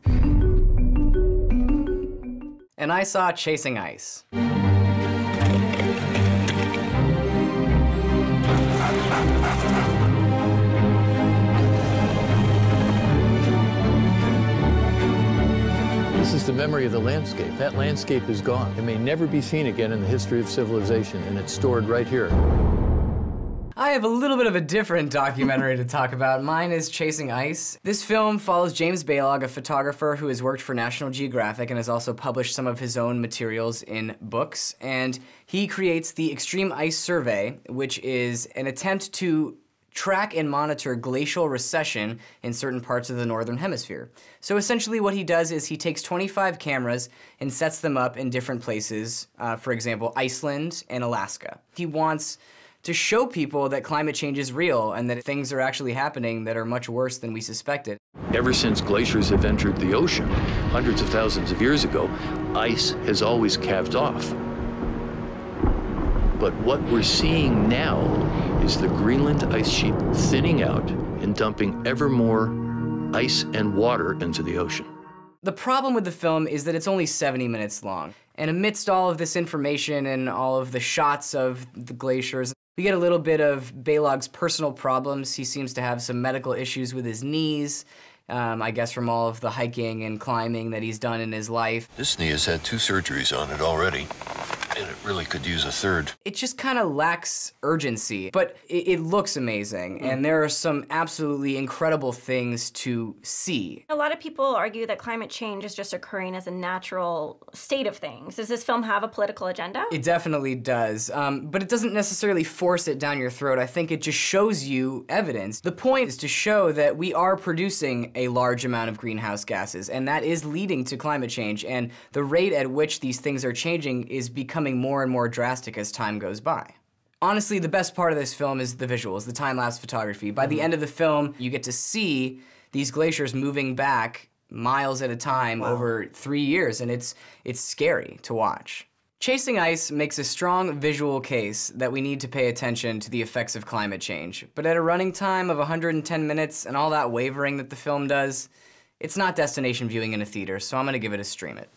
time. And I saw Chasing Ice. This is the memory of the landscape. That landscape is gone. It may never be seen again in the history of civilization, and it's stored right here. I have a little bit of a different documentary to talk about. Mine is Chasing Ice. This film follows James Balog, a photographer who has worked for National Geographic and has also published some of his own materials in books. And he creates the Extreme Ice Survey, which is an attempt to track and monitor glacial recession in certain parts of the Northern Hemisphere. So essentially what he does is he takes 25 cameras and sets them up in different places, for example, Iceland and Alaska. He wants to show people that climate change is real and that things are actually happening that are much worse than we suspected. Ever since glaciers have entered the ocean, hundreds of thousands of years ago, ice has always calved off. But what we're seeing now is the Greenland ice sheet thinning out and dumping ever more ice and water into the ocean. The problem with the film is that it's only 70 minutes long. And amidst all of this information and all of the shots of the glaciers, we get a little bit of Balog's personal problems. He seems to have some medical issues with his knees, I guess from all of the hiking and climbing that he's done in his life. This knee has had 2 surgeries on it already, and it really could use a third. It just kind of lacks urgency, but it looks amazing, and there are some absolutely incredible things to see. A lot of people argue that climate change is just occurring as a natural state of things. Does this film have a political agenda? It definitely does, but it doesn't necessarily force it down your throat. I think it just shows you evidence. The point is to show that we are producing a large amount of greenhouse gases, and that is leading to climate change, and the rate at which these things are changing is becoming more and more drastic as time goes by. Honestly, the best part of this film is the visuals, the time-lapse photography. By the end of the film, you get to see these glaciers moving back miles at a time over 3 years, and it's scary to watch. Chasing Ice makes a strong visual case that we need to pay attention to the effects of climate change. But at a running time of 110 minutes and all that wavering that the film does, it's not destination viewing in a theater, so I'm gonna give it a stream it.